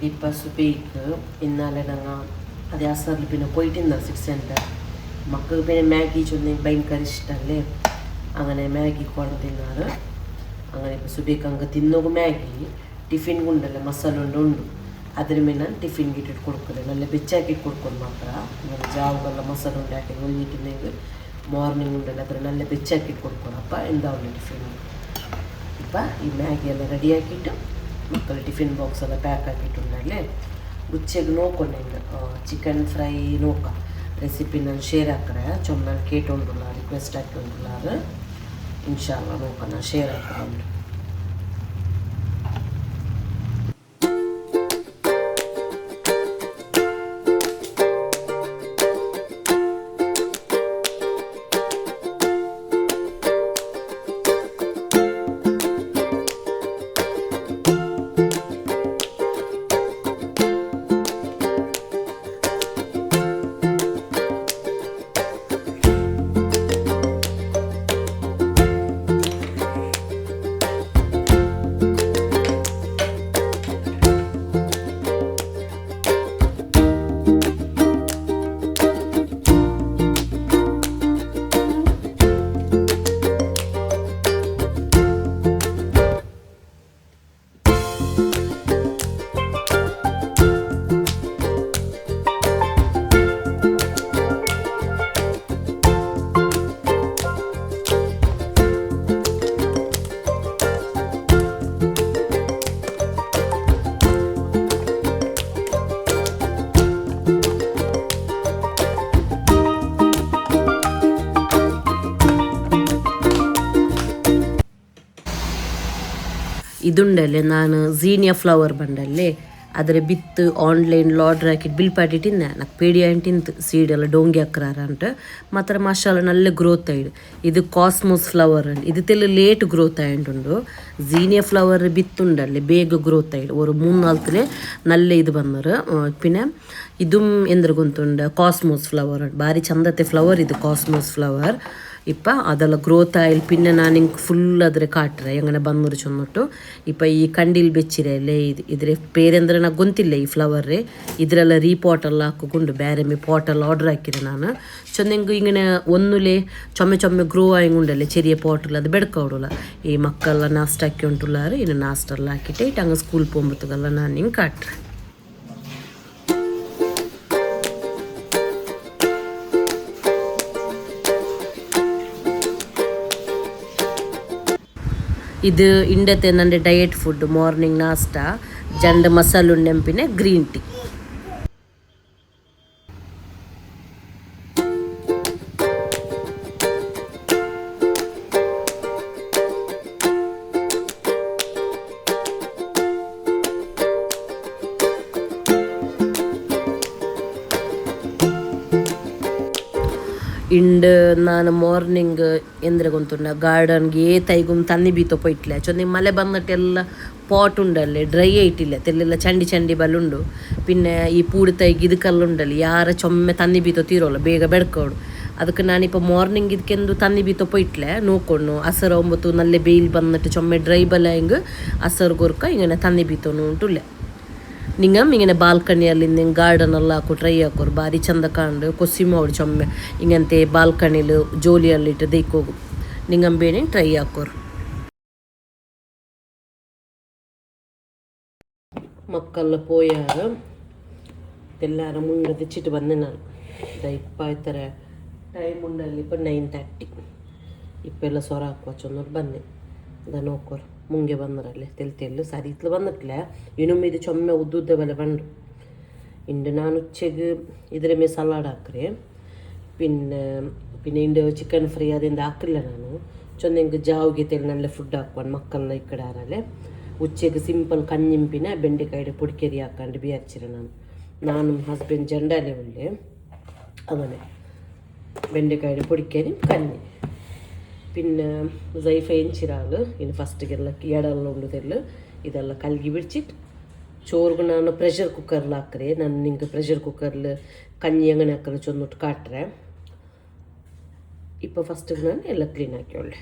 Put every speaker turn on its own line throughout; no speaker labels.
ഇപ്പം സുബൈക്ക് ഇന്നലെ ഞങ്ങൾ അതേ അസറിൽ പിന്നെ പോയിട്ടിരുന്ന 6 സെൻറ്റർ മക്കൾക്ക് പിന്നെ മാഗി ചൊന്നെങ്കിൽ ഭയങ്കര ഇഷ്ടമല്ലേ അങ്ങനെ മാഗി കൊണ്ട് തിന്നാറ് അങ്ങനെ ഇപ്പോൾ സുബൈക്ക് അങ്ങ് തിന്നോക്ക് മാഗി ಟಿಫಿನ್ ಉಂಡಲ್ಲ ಮಸಾಲೆ ಉಂಡು ಅದ್ರ ಮೇಲೆ ನಾನು ಟಿಫಿನ್ಗೆ ಇಟ್ಟಿಟ್ಟು ಕೊಡ್ಕೊಡೆ നല്ല ಬೆಚ್ಚಾಕಿಟ್ಟು ಕೊಡ್ಕೊಂಡು ಮಾತ್ರ ನಾನು ಜಾವಗೆಲ್ಲ ಮಸಾಲೆ ಉಂಡೆ ಹಾಕಿ ಒಳ್ಳಿಟ್ಟಿಂದ ಮಾರ್ನಿಂಗ್ ಉಂಡಲ್ಲ ಅದ್ರ നല്ല ಬೆಚ್ಚಾಕಿಟ್ಟು ಕೊಡ್ಕೊಡಪ್ಪ ಎಂದಾವಲ್ಲ ಟಿಫಿನ್ ಇಪ್ಪ ಈ ಮ್ಯಾಗಿ ಎಲ್ಲ ರೆಡಿ ಹಾಕಿಟ್ಟು ಮಕ್ಕಳು ಟಿಫಿನ್ ಬಾಕ್ಸ್ ಎಲ್ಲ ಪ್ಯಾಕ್ ಹಾಕಿಟ್ಟುಂಡಲ್ಲೇ ಉಚ್ಚೆಗೆ ನೋಡ್ಕೊಂಡೆ ಚಿಕನ್ ಫ್ರೈ ನೋಕ ರೆಸಿಪಿ ನಾನು ಶೇರ್ ಹಾಕ್ರೆ ಚೊಮ್ಮ ನಾನು ಕೇಟೊಂಡುಲ್ಲ ರಿಕ್ವೆಸ್ಟ್ ಹಾಕಿಕೊಂಡಿಲ್ಲ ಅದು ಇನ್ಶಾಲ್ಲ ನೋಕ ನಾನು ಶೇರ್ ಹಾಕ್ಕೊಂಡು ಇದುಂಡಲ್ಲೇ ನಾನು ಝೀನಿಯಾ ಫ್ಲವರ್ ಬಂಡಲ್ಲೇ ಅದರ ಬಿತ್ತು ಆನ್ಲೈನ್ ಆರ್ಡರ್ ಹಾಕಿಟ್ಟು ಬಿಲ್ ಪಾಟಿಟ್ಟಿಂದೆ నాకు ಪೇಡಿ ಅಂಟಿಂತು ಸೀಡೆಲ್ಲ ಡೋಂಗಿ ಹಾಕ್ರಾರ ಅಂತ ಮಾತ್ರ ಮಾಷಾಲ ನಲ್ಲ ಗ್ರೋತ್ ಆಯ್ಡು ಇದು ಕಾಸ್ಮೋಸ್ ಫ್ಲವರ್ ಅಂಡ್ ಇದು ತೆಲ್ಲ ಲೇಟ್ ಗ್ರೋತ್ ಆಯ್ಡುಂಡು ಝೀನಿಯಾ ಫ್ಲವರ್ ಬಿತ್ತುಂಡಲ್ಲೇ ಬೇಗ ಗ್ರೋತ್ ಆಯ್ಡು ஒரு 3-4 ನಲ್ಲ ಇದು ಬಂದರು പിന്നെ ഇതും ಎಂದ್ರ ಗೊತ್ತುಂಡ ಕಾಸ್ಮೋಸ್ ಫ್ಲವರ್ ಭಾರಿ ಚಂದತೆ ಫ್ಲವರ್ ಇದು ಕಾಸ್ಮೋಸ್ ಫ್ಲವರ್ ഇപ്പം അതെല്ലാം ഗ്രോത്ത് ആയാൽ പിന്നെ ഞാൻ എനിക്ക് ഫുൾ അതിൽ കാട്ടുറേ അങ്ങനെ ಬಂದರು ಚೊನ್ನೊಟ್ಟು ഇപ്പം ಈ ಕಂಡಿಲ್ ಬೆಚ್ಚಿರಲ್ಲೇ ಇದ್ರ ಪೇರೆಂದ್ರೆ ನನಗೆ ಗೊತ್ತಿಲ್ಲ ಈ ಫ್ಲವರ್ ಇದರೆಲ್ಲ ರೀಪಾಟೆಲ್ಲ ಹಾಕಿಕೊಂಡು ಬೇರೆ ಮೇ ಪಾಟೆಲ್ಲ ಆರ್ಡರ್ ಹಾಕಿದೆ ನಾನು ಚೊಂದೆಂಗೆ ಹಿಂಗೆ ಒನ್ನುಲೆ ಚೊಮ್ಮೆ ಗ್ರೋ ಆಯಂಗುಂಡಲ್ಲೇ ಚೆರಿಯ ಪಾಟೆಲ್ಲ ಅದು ಬೆಡ್ಕೊಡಲ್ಲ ಈ ಮಕ್ಕಳೆಲ್ಲ ನಾಷ್ಟ ಹಾಕಿ ಉಂಟುಲ್ಲಾರು ಇನ್ನು ನಾಷ್ಟ ಎಲ್ಲ ಹಾಕಿಟ್ಟೆ ಇಟ್ಟು ಹಂಗೆ ಸ್ಕೂಲ್ പോകുമ്പോഴത്തേക്കെಲ್ಲ ನಾನು ಹಿಂಗೆ ಕಾಟ್ರೆ ಇದು ಇಂಡತೆ ನನ್ನ ಡಯಟ್ ಫುಡ್ ಮಾರ್ನಿಂಗ್ ನಾಷ್ಟ ಜಂಡ ಮಸಾಲೆ ನೆಂಪಿನ ಗ್ರೀನ್ ಟೀ ಇಂಡ್ ನಾನು ಮಾರ್ನಿಂಗ್ ಎಂದ್ರೆ ಗೊತ್ತುಂಡ ಗಾರ್ಡನ್ಗೆ ತೈಗುಮ್ ತನ್ನಿ ಬೀತೋ ಪೋಯ್ಟ್ಲೆ ಚೊಂದಿ ಮಳೆ ಬಂದಟ್ಟೆಲ್ಲ ಪಾಟ್ ಉಂಡಲ್ಲೇ ಡ್ರೈ ಆಯ್ಟಿಲ್ಲ ತೆಲ್ಲೆಲ್ಲ ಚಂಡಿ ಬಲ್ಲುಂಡು പിന്നെ ಈ ಪೂಡಿ ತೈಗೆ ಇದಕ್ಕೆಲ್ಲುಂಡಲ್ಲಿ ಯಾರ ಚೊಮ್ಮೆ ತನ್ನಿ ಬೀತೋ ತೀರೋಲ್ಲ ಬೇಗ ಬೆಡ್ಕೋಡು ಅದಕ್ಕೆ ನಾನಿപ്പോൾ ಮಾರ್ನಿಂಗ್ ಇದಕ್ಕೆಂದು ತನ್ನಿ ಬೀತೋ ಪೋಯ್ಟ್ಲೆ ನೋಡ್ಕೊಂಡು ಹಸರು 9 ನಲ್ಲೆ ಬೇಯ್ಲ್ ಬಂದಟ್ಟು ಚೊಮ್ಮೆ ಡ್ರೈ ಬಲ್ಲ ಹಿಂಗೆ ಹಸರು ಗೊರ್ಕ ಹಿಂಗೆ ತನ್ನಿ ಬೀತೋನು ಉಂಟುಲ್ಲೆ ನಿಂಗಮ್ ಹಿಂಗೆ ಬಾಲ್ಕನಿಯಲ್ಲಿ ಹಿಂಗೆ ಗಾರ್ಡನ್ ಎಲ್ಲ ಹಾಕು ಟ್ರೈ ಹಾಕೋರು ಭಾರಿ ಚಂದ ಕಾಂಡು ಕೊಸಿ ಮಾಡಿ ಚೊಮ್ಮೆ ಹಿಂಗಂತೆ ಬಾಲ್ಕನಿಲು ಜೋಲಿಯಲ್ಲಿಟ್ಟು ದೈಕೋಗು ನಿಂಗಮ್ ಬೇಣೆ ಟ್ರೈ ಹಾಕೋರು ಮಕ್ಕಳ ಪೋಯಾರ ಎಲ್ಲಾರ ಮುಂದೆ ತೆಚ್ಚಿಟ್ಟು ಬಂದೆ ನಾನು ಇಪ್ಪ ಆಯ್ತಾರೆ ಟೈಮ್ ಉಂಡಲ್ಲಿ ಇಪ್ಪ 9:30 ಇಪ್ಪೆಲ್ಲ ಸೊರ ಹಾಕುವ ಚೊನ್ನೋರು ಬಂದೆ ಅದ ನೋಕೋರು ಮುಂಗೆ ಬಂದರಲ್ಲಿ ತೆಲ್ಲು ಸರಿ ಇತ್ಲು ಬಂದಟ್ಲೆ ಇನ್ನೊಮ್ಮೆ ಇದು ಚೊಮ್ಮೆ ಉದ್ದುದ್ದ ಬೆಲೆ ಬಂಡು ಇಂಡು ನಾನು ಉಚ್ಚೆಗೆ ಇದರ ಮೇ ಸಲಾಡ್ ಹಾಕ್ರೆ പിന്നെ ಇಂಡು ಚಿಕನ್ ಫ್ರೈ ಅದರಿಂದ ಹಾಕಿಲ್ಲ ನಾನು ಚೊಂದೆಂಗೆ ಜಾವ್ಗೆ ತೆಲ್ ನಲ್ಲ ಫುಡ್ ಹಾಕ್ಕೊಂಡು ಮಕ್ಕಳನ್ನ ಈ ಕಡೆ ಆರಲ್ಲೇ ಉಚ್ಚೆಗೆ ಸಿಂಪಲ್ ಕಣ್ಣಿಂಪಿನ ಬೆಂಡೆಕಾಯಿ ಪುಡಿಕೆರಿ ಹಾಕೊಂಡು ಬಿಯರ್ಚಿರ ನಾನು ಹಸ್ಬೆಂಡ್ ಜಂಡಾಲೆ ಒಳ್ಳೆ അങ്ങനെ ಬೆಂಡೆಕಾಯಿ ಪುಡಿಕೆರಿ ಕಣ್ಣಿ പിന്നെ സൈഫ എഞ്ചിരാൾ ഇനി ഫസ്റ്റിಗೆಲ್ಲ ಎಡೆಲ್ಲ ಉಂಡುದೆಲ್ಲ ಇದೆಲ್ಲ ಕಲ್ಗಿ ಬಿಡ್ಚಿಟ್ಟು ചോറുಗೆ ನಾನು ಪ್ರೆಷರ್ ಕುಕ್ಕರ್ಲಿ ಹಾಕ್ರೆ ನಾನು ನಿಂಗೆ ಪ್ರೆಷರ್ ಕುಕ್ಕರ್ಲಿ ಕഞ്ഞಿ അങ്ങനെ ಹಾಕಲು ಚೊಂದೊಟ್ಟು ಕಾಟ್ರೆ ಇಪ್ಪ ಫಸ್ಟಿಗೆ ನಾನು ಎಲ್ಲ ಕ್ಲೀನ್ ಹಾಕಿ ಒಳ್ಳೆ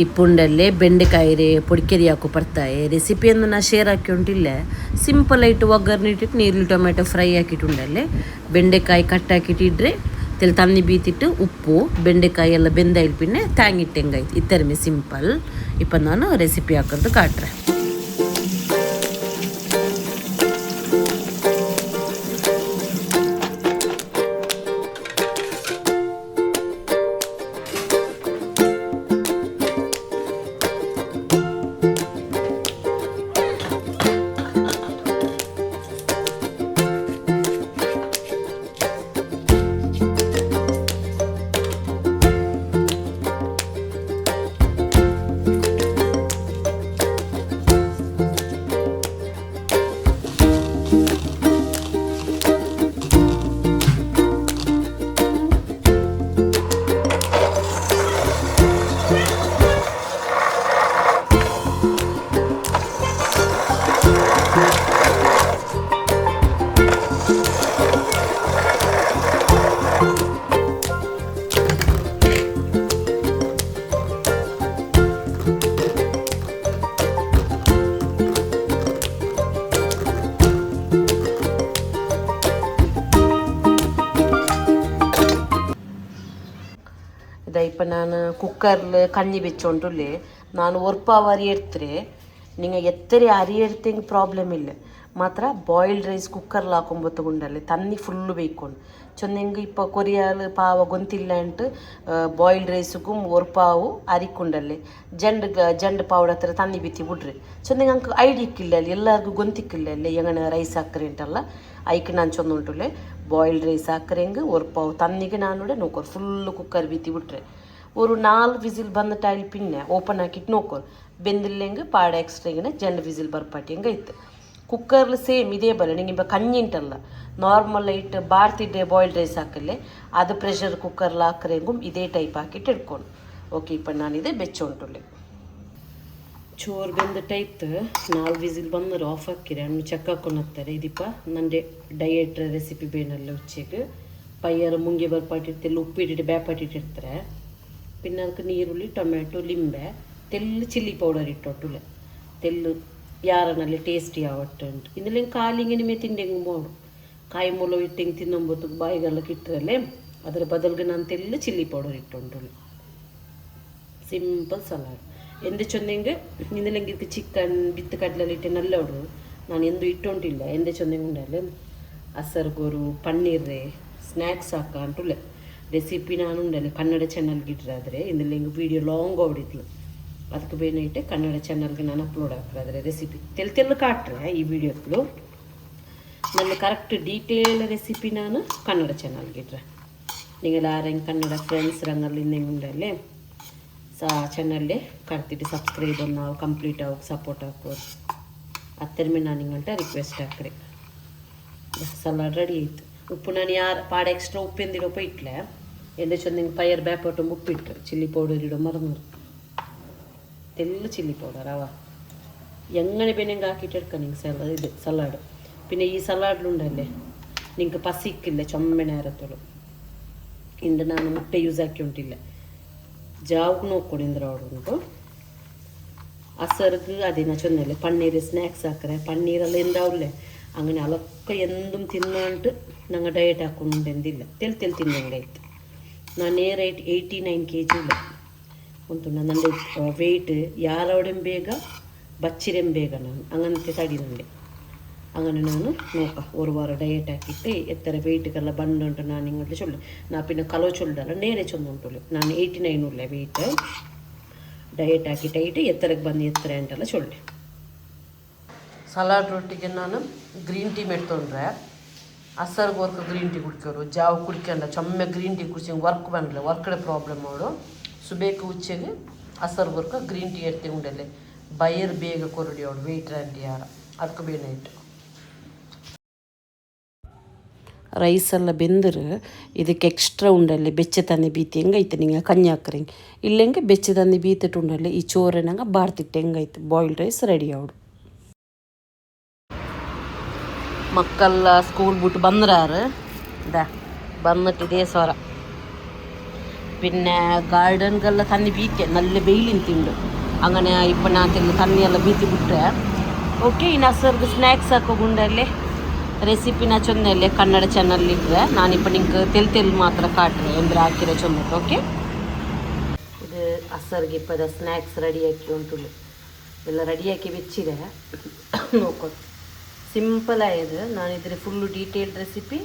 ಇಪ್ಪುಂಡಲ್ಲೇ ಬೆಂಡೆಕಾಯಿ ರೇ ಪೊಡಿಕೆರಿ ಹಾಕು ಬರ್ತಾಯಿ ರೆಸಿಪಿಯನ್ನು ನಾ ಶೇರ್ ಹಾಕಿ ಉಂಟಿಲ್ಲ. ಸಿಂಪಲ್ ಆಯಿಟ್ಟು ಒಗ್ಗರಣೆ ಇಟ್ಟಿಟ್ಟು ನೀರುಳ್ಳಿ ಟೊಮೆಟೊ ಫ್ರೈ ಹಾಕಿಟ್ಟುಂಡಲ್ಲೇ ಬೆಂಡೆಕಾಯಿ ಕಟ್ ಹಾಕಿಟ್ಟಿಡ್ರೆ ತೆಲ್ ತಣ್ಣಿ ಬೀತಿಟ್ಟು ಉಪ್ಪು ಬೆಂಡೆಕಾಯಿ ಎಲ್ಲ ಬೆಂದಾಯಿಲ್ ಪಿನ್ನೆ ತ್ಯಾಂಗಿಟ್ಟು ಹೆಂಗಾಯ್ತು ಇತ್ತರಮೆ ಸಿಂಪಲ್. ಇಪ್ಪ ನಾನು ರೆಸಿಪಿ ಹಾಕೋದು ಕಾಟ್ರೆ. ಇಪ್ಪ ನಾನು ಕುಕ್ಕರ್ಲ್ ಕಣ್ಣಿ ಬೆಚ್ಚೊಂಟುಲ್ಲೆ ನಾನು ಒರ್ಪಾವ್ ಅರಿ ಎಡ್ತರೆ ನಿಂಗೆ ಎತ್ತರೆ ಅರಿ ಎಡ್ತಂಗೆ ಪ್ರಾಬ್ಲಮ್ ಇಲ್ಲ. ಮಾತ್ರ ಬಾಯ್ಲ್ಡ್ ರೈಸ್ ಕುಕ್ಕರ್ಲ್ ಹಾಕೊಂಬತ್ತುಕೊಂಡಲ್ಲಿ ತನ್ನಿ ಫುಲ್ಲು ಬೇಯ್ಕೊಂಡು ಚೊಂದೆಂಗೆ ಇಪ್ಪ ಕೊರಿಯಾಲ್ ಪಾವ ಗೊಂತಿಲ್ಲ ಅಂಟು ಬಾಯ್ಲ್ಡ್ ರೈಸ್ಗೂ ಒರ್ಪಾವು ಅರಿಕೊಂಡಲ್ಲಿ ಜಂಡ್ ಪೌಡರ್ ಹತ್ರ ತನ್ನಿ ಬಿತ್ತಿ ಬಿಡ್ರಿ ಚೊಂದೆಂಗೆ ಅಂಕ ಐಡಿಯಕ್ಕಿಲ್ಲ ಅಲ್ಲಿ ಎಲ್ಲರಿಗೂ ಗೊಂತಿಕ್ಕಿಲ್ಲ ಅಲ್ಲಿ ಎಂಗನ ರೈಸ್ ಹಾಕ್ರಿ ಅಂಟಲ್ಲ ಐಕ್ ನಾನು ಚೊಂದ ಉಂಟುಲೆ ಬಾಯ್ಲ್ಡ್ ರೈಸ್ ಹಾಕ್ರೆಂಗೆ ಒರ್ಪಾವು ತನ್ನಿಗೆ ನಾನು ನೋಕೋರು ಫುಲ್ಲು ಕುಕ್ಕರ್ ಬಿತ್ತಿ ಬಿಟ್ರೆ ஒரு 4 ವಿಸಿಲ್ ಬಂದ ಟೈಲ್ ಪಿನ್ನೆ ಓಪನ್ ಹಾಕಿಟ್ಟು ನೋಕೋರು ಬೆಂದಿಲ್ಲೆಂಗೆ ಪಾಡ ಎಕ್ಸ್ಟ್ರಾಗಿನ ಜಂಡ್ ವಿಸಿಲ್ ಬರ್ಪಾಟಿ ಹಂಗೆ ಇತ್ತು. ಕುಕ್ಕರ್ಲು ಸೇಮ್ ಇದೇ ಬಲ್ಲ ನಿಂಗೆ ಕಣ್ಣಿ ಉಂಟಲ್ಲ ನಾರ್ಮಲ್ ಇಟ್ಟು ಬಾರ್ತಿದ್ದೆ ಬಾಯ್ಲ್ಡ್ ರೈಸ್ ಹಾಕಲ್ಲೇ ಅದು ಪ್ರೆಷರ್ ಕುಕ್ಕರ್ಲು ಹಾಕ್ರೆಂಗೂ ಇದೇ ಟೈಪ್ ಹಾಕಿಟ್ಟು ಇಟ್ಕೊಂಡು ಓಕೆ ಇಪ್ಪ ನಾನಿದೆ ಬೆಚ್ಚೊಂಟುಲ್ಲೆ ಚೋರು ಬೆಂದ ಟೈತ್ 4 ವಿಸಿಲ್ ಬಂದರೆ ಆಫ್ ಹಾಕಿರಿ ಹಣ್ಣು ಚೆಕ್ ಹಾಕೊಂಡು ಹಾಕ್ತಾರೆ. ಇದಿಪ್ಪ ನಂದೆ ಡಯಟ್ ರೆಸಿಪಿ ಬೇನಲ್ಲ ಉಚ್ಚೆಗೆ ಪಯ್ಯರು ಮುಂಗೆ ಬರ್ಪಾಟಿರ್ತಿಲ್ಲ ಉಪ್ಪಿಟ್ಟಿಟ್ಟು ಬ್ಯಾಪಾಟಿಟ್ಟಿರ್ತಾರೆ. പിന്നെ ಅದಕ್ಕೆ ನೀರುಳ್ಳಿ ಟೊಮೆಟೊ ಲಿಂಬೆ ತೆಲ್ಲು ಚಿಲ್ಲಿ ಪೌಡರ್ ಇಟ್ಟೊಟ್ಟುಲೆ ತೆಲ್ಲು ಯಾರನಲ್ಲಿ ಟೇಸ್ಟಿ ಆವಟ್ಟು ಉಂಟು ಇನ್ನೆಲ್ಲ ಕಾಲಿಂಗೆ ಮೇ ತಿಂಡೆಂಗೆ ಮಾಡು ಕಾಯಿ ಮೂಲ ಇಟ್ಟಂಗೆ ತಿನ್ನೊಂಬತ್ತು ಬಾಯಿಗೆಲ್ಲ ಕಿಟ್ಟರಲ್ಲೇ ಅದರ ಬದಲಿಗೆ ನಾನು ತೆಲ್ಲು ಚಿಲ್ಲಿ ಪೌಡರ್ ಇಟ್ಟುಂಟುಲೆ ಸಿಂಪಲ್ ಸಲಾಡ್ ಎಂದೆ ಚೊಂದೆಂಗೆ ಇನ್ನೆಲ್ಲಂಗೆ ಇದಕ್ಕೆ ಚಿಕನ್ ಬಿತ್ತು ಕಡ್ಲೆಲ್ಲ ಇಟ್ಟೆ ನಲ್ಲ ಹೊಡ್ರು ನಾನು ಎಂದು ಇಟ್ಟುಂಟಿಲ್ಲ ಎಂದೆ ಚೊಂದೆಂಗೆ ಉಂಡಲ್ಲೇ ಅಸರ್ಗೋರು ಪನ್ನೀರ್ರೆ ಸ್ನ್ಯಾಕ್ಸ್ ಹಾಕ ಅಂಟುಲೆ ರೆಸಿಪಿ ನಾನು ಉಂಡಲ್ಲಿ ಕನ್ನಡ ಚಾನಲ್ಗೆ ಇಟ್ಟರಾದರೆ ಇನ್ನೆಲ್ಲ ಹಿಂಗೆ ವೀಡಿಯೋ ಲಾಂಗ್ ಹೊಡಿದ್ಲು ಅದಕ್ಕೆ ಬೇನೆ ಇಟ್ಟೆ ಕನ್ನಡ ಚಾನಲ್ಗೆ ನಾನು ಅಪ್ಲೋಡ್ ಹಾಕಿದ್ರೆ ರೆಸಿಪಿ ತೆಲ್ಲು ಕಾಟ್ರೆ ಈ ವಿಡಿಯೋಗಳು ನನ್ನ ಕರೆಕ್ಟ್ ಡೀಟೇಲ್ ರೆಸಿಪಿ ನಾನು ಕನ್ನಡ ಚಾನಲ್ಗೆ ಇಟ್ರೆ ನಿಂಗೆಲ್ಲ ಆರಂಗೆ ಕನ್ನಡ ಫ್ರೆಂಡ್ಸ್ ರಂಗಲ್ಲಿ ಹಿಂಗೆ ಉಂಡಲ್ಲೇ ಚಾನಲ್ಲೇ ಕರ್ತಿಟ್ಟು ಸಬ್ಸ್ಕ್ರೈಬ್ ನಾವು ಕಂಪ್ಲೀಟ್ ಆಗಿ ಸಪೋರ್ಟ್ ಹಾಕೋರು ಹತ್ತರ ಮೇಲೆ ನಾನು ಹಿಂಗಂಟ ರಿಕ್ವೆಸ್ಟ್ ಹಾಕ್ರಿ. ಸಲಾಡ್ ರೆಡಿ ಆಯಿತು. ಉಪ್ಪು ನಾನು ಯಾರು ಪಾಡ ಎಕ್ಸ್ಟ್ರಾ ಉಪ್ಪೆಂದಿಡೋಪ ಇಟ್ಲೆ ಎಂದೆ ಚಂದಿಂಗೆ ಪೈಯರ್ ಬ್ಯಾಪಟ್ಟು ಉಪ್ಪಿಟ್ಟು ಚಿಲ್ಲಿ ಪೌಡರ್ ಇಡೋ ಮರನೂರು ತೆಲ್ಲು ಚಿಲ್ಲಿ ಪೌಡರ್ ಅವ ಎಂಗನೆ ಬೆನೆಂಗೆ ಹಾಕಿಟ್ಟಿಡ್ಕ ನಿಂಗೆ ಇದು ಸಲಾಡ್ പിന്നെ ಈ ಸಲಾಡ್ಲುಂಡಲ್ಲೇ ನಿಂಗೆ ಪಸಿಕ್ಕಿಲ್ಲ ಚೊಮ್ಮೆನೆ ಇರತ್ತಳು ಇಂದು ನಾನು ಮುಟ್ಟೆ ಯೂಸ್ ಹಾಕಿ ಉಂಟಿಲ್ಲ ಜಾವ್ಗೆ ನೋಡ್ಕೊಂಡಿಂದ್ರೆ ಅವಳು ಉಂಟು ಅಸರ್ಗೆ ಅದೇನ ಚೊಂದಲ್ಲ ಪನ್ನೀರ್ ಸ್ನ್ಯಾಕ್ಸ್ ಹಾಕ್ರೆ ಪನ್ನೀರೆಲ್ಲ ಎಂದಾವಲ್ಲೇ അങ്ങനെ അതൊക്കെ എന്തും തിന്നാണ്ട് ഞങ്ങൾ ഡയറ്റ് ആക്കുന്നുണ്ടെന്നില്ല തെൽ തിന്നണ്ടായിട്ട് ನಾನು ನೇರೈಟ್ 89 kg ಇಲ್ಲ ಉಂಟು ನನ್ನ ವೆಯ್ಟ್ ಯಾರವಡೆಂ ಬೇಗ ಬಚ್ಚಿರೆಂ ಬೇಗ ನಾನು ಹಂಗಂತೆ ತಡಿ ನನಗೆ അങ്ങനെ ನಾನು ನೋಕ ഒരു ವಾರ ಡಯಟ್ ಹಾಕಿಟ್ಟು ಎತ್ತರ ವೆಯ್ಟ್ಗೆಲ್ಲ ಬಂದುಂಟು ನಾನು ಹಿಂಗಂತ ಚೊಲ್ಲೆ ನಾ ಪಿನ್ನ ಕಲೋ ಚೊಲ್ದಲ್ಲ ನೇರೆ ಚೊಂದುಂಟು ನಾನು 89 ಉಳ್ಳೆ ವೆಯ್ಟ್ ಡಯಟ್ ಹಾಕಿಟ್ಟು ಎತ್ತರಕ್ಕೆ ಬಂದು ಎತ್ತರ ಅಂಟಲ್ಲ ಚೊಲ್ಲೆ. ಸಲಾಡ್ ರೊಟ್ಟಿಗೆ ನಾನು ಗ್ರೀನ್ ಟೀ ಮೆಡ್ತೊಂಡ್ರೆ ಅಸರ್ಗೆ ವರ್ಕ್ ಗ್ರೀನ್ ಟೀ ಕುಡ್ಕೋರು ಜಾವು ಕುಡ್ಕೊಂಡ ಚೊಮ್ಮೆ ಗ್ರೀನ್ ಟೀ ಕುಡಿಸಿ ವರ್ಕ್ ಬಂದಿಲ್ಲ ವರ್ಕ್ಡೆ ಪ್ರಾಬ್ಲಮ್ ಅವಳು ಸುಬೇಕು ಉಚ್ಚೆಗೆ ಅಸರ್ಗೆ ವರ್ಕ್ ಗ್ರೀನ್ ಟೀ ಎಡ್ತಿ ಉಂಡಲ್ಲಿ ಬಯರ್ ಬೇಗ ಕೊರಡಿ ಅವಳು ವೆಯ್ಟ್ ರಂಡಿ ಯಾರ ಅದಕ್ಕೆ ಬೇನೆ ಇಟ್ಟು ರೈಸ್ ಎಲ್ಲ ಬೆಂದರೆ ಇದಕ್ಕೆ ಎಕ್ಸ್ಟ್ರಾ ಉಂಡಲ್ಲಿ ಬೆಚ್ಚ ತಂದು ಬೀತಿ ಹೆಂಗೈತೆ ನಿಂಗೆ ಕഞ്ഞಿ ಹಾಕ್ರಂಗೆ ಇಲ್ಲೆಂಗೆ ಬೆಚ್ಚ ತಂದು ಬೀತಿಟ್ಟು ಉಂಡಲ್ಲಿ ಈ ಚೋರನಂಗೆ ಬಾರ್ತಿಟ್ಟು ಹೆಂಗೈತೆ ಬಾಯ್ಲ್ಡ್ ರೈಸ್ ರೆಡಿ ಅವಳು. ಮಕ್ಕಳ ಸ್ಕೂಲ್ ಬಿಟ್ಟು ಬಂದ್ರಾರು ಬಂದಿಟ್ಟು ಇದೇ ಸ್ವರ പിന്നെ ഗാർഡൻಗೆല്ലാം തന്നി ബീറ്റ് നല്ല വെയിലിന് തിണ്ട് അങ്ങനെ ഇപ്പം ഞാൻ തന്നി ಎಲ್ಲ ಬೀತಿ ಬಿಟ್ಟರೆ ಓಕೆ. ಇನ್ನು ಅಸರ್ಗೆ ಸ್ನ್ಯಾಕ್ಸ್ ಹಾಕೋಗುಂಡಲ್ಲಿ ರೆಸಿಪಿನ ಚೊಂದಲ್ಲೇ ಕನ್ನಡ ಚಾನಲ್ಲಿಟ್ಟರೆ ನಾನಿപ്പോൾ ನಿಂಗೆ ತೆಲ್ ಮಾತ್ರ ಕಾಟ್ರೆ ಎಂದ್ರೆ ಹಾಕಿರೋ ಚೊಂದಕ್ಕೆ. ಓಕೆ, ಇದು ಅಸರ್ಗೆ ಇಪ್ಪದ ಸ್ನ್ಯಾಕ್ಸ್ ರೆಡಿಯಾಕಿ ಉಂಟು ಎಲ್ಲ ರೆಡಿಯಾಕಿ ಬೆಚ್ಚಿದೆ ನೋಡ್ಕೊ. ಸಿಂಪಲ್ ಆಗಿದೆ. ನಾನು ಇದ್ರೆ ಫುಲ್ಲು ಡೀಟೇಲ್ಡ್ ರೆಸಿಪಿ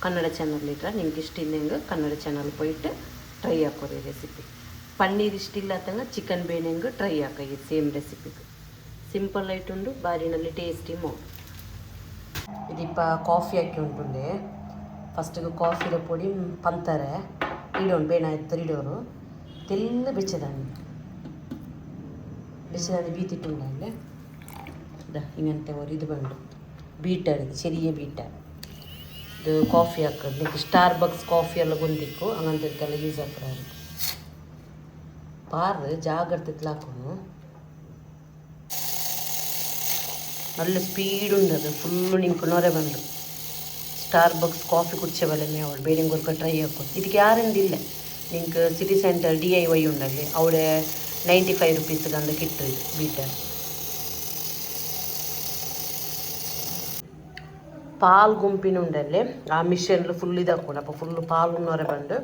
ಕನ್ನಡ ಚಾನಲ್ಲಿಟ್ರೆ ನಿಮ್ಗೆ ಇಷ್ಟಿಂದಂಗೆ ಕನ್ನಡ ಚಾನಲ್ போயிட்டு ಟ್ರೈ ಹಾಕೋರಿ ರೆಸಿಪಿ. ಪನ್ನೀರ್ ಇಷ್ಟಿಲ್ಲ ತಂಗ ಚಿಕನ್ ಬೇಣೆಂಗೆ ಟ್ರೈ ಹಾಕಿ ಸೇಮ್ ರೆಸಿಪಿಗೆ ಸಿಂಪಲ್ ಆಯ್ತುಂಡು ಬಾರಿನಲ್ಲಿ ಟೇಸ್ಟಿ ಮೋ. ಇದಿಪ್ಪ ಕಾಫಿ ಹಾಕಿ ಉಂಟುಂಡೆ ಫಸ್ಟಿಗೆ ಕಾಫಿರ ಪೊಡಿ ಪಂತಾರೆ ಇಡೋಣ ಬೇಣ ಎತ್ತರ ಇಡೋರು ತೆಲ್ಲ ಬೆಚ್ಚದಾನಿ ಬೀತಿಟ್ಟುಂಡಲ್ಲೇ ಹಿಂಗಂತೆ ಅವರು ಇದು ಬಂದು ಬೀಟರ್ ಇದು ಚೆರಿಯ ಬೀಟರ್ ಇದು ಕಾಫಿ ಹಾಕೋದು ನಿಮಗೆ ಸ್ಟಾರ್ ಬಕ್ಸ್ ಕಾಫಿ ಎಲ್ಲ ಗೊಂದಿಕ್ಕು ಹಂಗಂತೆಲ್ಲ ಯೂಸ್ ಹಾಕೋರು ಪಾರು ಜಾಗ್ರತೆ ಹಾಕೋನು നല്ല സ്പീഡ് ഉണ്ട്. അത് ഫുള്ള് നിങ്ങൾക്ക് നൊരെ ಬಂದು ಸ್ಟಾರ್ ಬಕ್ಸ್ ಕಾಫಿ ಕುಡಿಚೇವಲ್ಲೇ ಅವಳು ಬೇಡಿಂಗ್ ವರ್ಕ ಟ್ರೈ ಹಾಕೋದು. ಇದಕ್ಕೆ ಯಾರೆಂದಿಲ್ಲ ನಿಂಗೆ ಸಿಟಿ ಸೆಂಟರ್ DIY ಉಂಡಲ್ಲಿ ಅವಳೆ 95 ರೂಪೀಸ್ಗೆ ಅಂದ ಕಿಟ್ಟು ಬೀಟರ್. ಪಾಲ್ ಗುಂಪಿನ ಉಂಡಲ್ಲಿ ಆ ಮಿಷನ್ಲು ಫುಲ್ ಇದಾಕೊಂಡು ಅಪ್ಪ ಫುಲ್ಲು ಪಾಲು ನೊರೆ ಬಂದು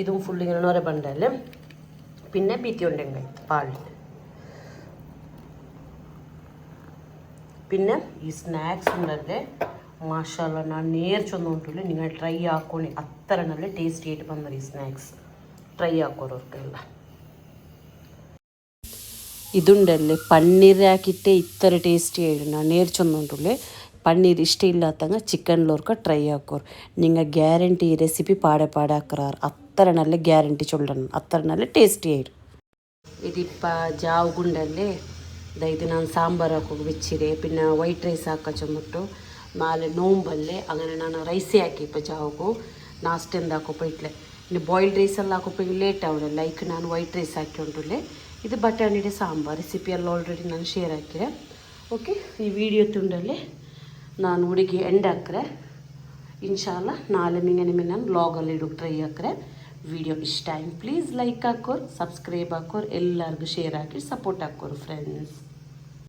ಇದು ಫುಲ್ಲಿಗೆ ನೊರೆ ಬಂಡಲ್ಲಿ പിന്നെ ബീത്തി ഉണ്ടെങ്കിൽ പാലിൽ പിന്നെ ഈ സ്നാക്സ് ഉണ്ടല്ലേ മാഷാല്ല ನಾನು ನೇರ್ಚೊಂದು ಉಂಟು നിങ്ങൾ ಟ್ರೈ ಹಾಕೊಳ್ಳಿ ಅತ್ತರ നല്ല ಟೇಸ್ಟಿ ಆയിട്ട് ಬಂದರೆ ಈ ಸ್ನ್ಯಾಕ್ಸ್ ಟ್ರೈ ಹಾಕೋರವ್ರಿಗೆಲ್ಲ. ಇದುಂಡಲ್ಲೇ ಪನ್ನೀರ್ ಹಾಕಿಟ್ಟೆ ಇತ್ತರ ಟೇಸ್ಟಿ ಆಯಿಡು ನಾನು ನೇರ್ಚೊಂದು ಉಂಟುಲೆ ಪನ್ನೀರ್ ಇಷ್ಟ ಇಲ್ಲತ್ತಂಗ ಚಿಕನ್ಲೋರ್ಕ ಟ್ರೈ ಹಾಕೋರು ನಿಂಗೆ ಗ್ಯಾರಂಟಿ ಈ ರೆಸಿಪಿ ಪಾಡೆ ಹಾಕ್ರಾರು ಅತ್ತರ നല്ല ಗ್ಯಾರಂಟಿ ಚೊಲ್ಲಣ ಅತ್ತರ നല്ല ಟೇಸ್ಟಿ ಆಯಿಡು. ഇതിപ്പ ജാവ് ಗುಂಡಲ್ಲಿ ಇದು ನಾನು ಸಾಂಬಾರು ಹಾಕೋಗಿ ಬೆಚ್ಚಿದೆ പിന്നെ ವೈಟ್ ರೈಸ್ ಹಾಕೋ ಚೊಂಬಿಟ್ಟು ನಾಳೆ ನೋಂಬಲ್ಲೇ അങ്ങനെ ನಾನು ರೈಸೇ ಹಾಕಿಪ್ಪ ಜಾವ್ಗೂ ನಾಷ್ಟೆಂದು ಹಾಕೋಪ್ಪ ಇನ್ನು ಬಾಯ್ಲ್ಡ್ ರೈಸೆಲ್ಲ ಹಾಕೋಪ್ಪ ಲೇಟ್ ಆವಡೆ ಲೈಕ್ ನಾನು ವೈಟ್ ರೈಸ್ ಹಾಕಿ ಉಂಟುಲೆ ಇದು ಬಟಾಣಿಡೆ ಸಾಂಬಾರು ರೆಸಿಪಿ ಎಲ್ಲ ಆಲ್ರೆಡಿ ನಾನು ಶೇರ್ ಹಾಕಿದೆ. ಓಕೆ, ಈ ವಿಡಿಯೋ ತುಂಡಲ್ಲಿ ನಾನು ಹುಡುಗಿ ಎಂಡ್ ಹಾಕ್ರೆ ಇನ್ಶಾಲ್ಲ ನಾಳೆ ನಿಮಗೆ ನಾನು ವ್ಲಾಗಲ್ಲಿ ಇಡೋಕೆ ಟ್ರೈ ಹಾಕ್ರೆ. ವಿಡಿಯೋ ಇಷ್ಟ ಆಯ್ತು ಪ್ಲೀಸ್ ಲೈಕ್ ಹಾಕೋರು ಸಬ್ಸ್ಕ್ರೈಬ್ ಹಾಕೋರು ಎಲ್ಲರಿಗೂ ಶೇರ್ ಹಾಕಿ ಸಪೋರ್ಟ್ ಹಾಕೋರು ಫ್ರೆಂಡ್ಸ್.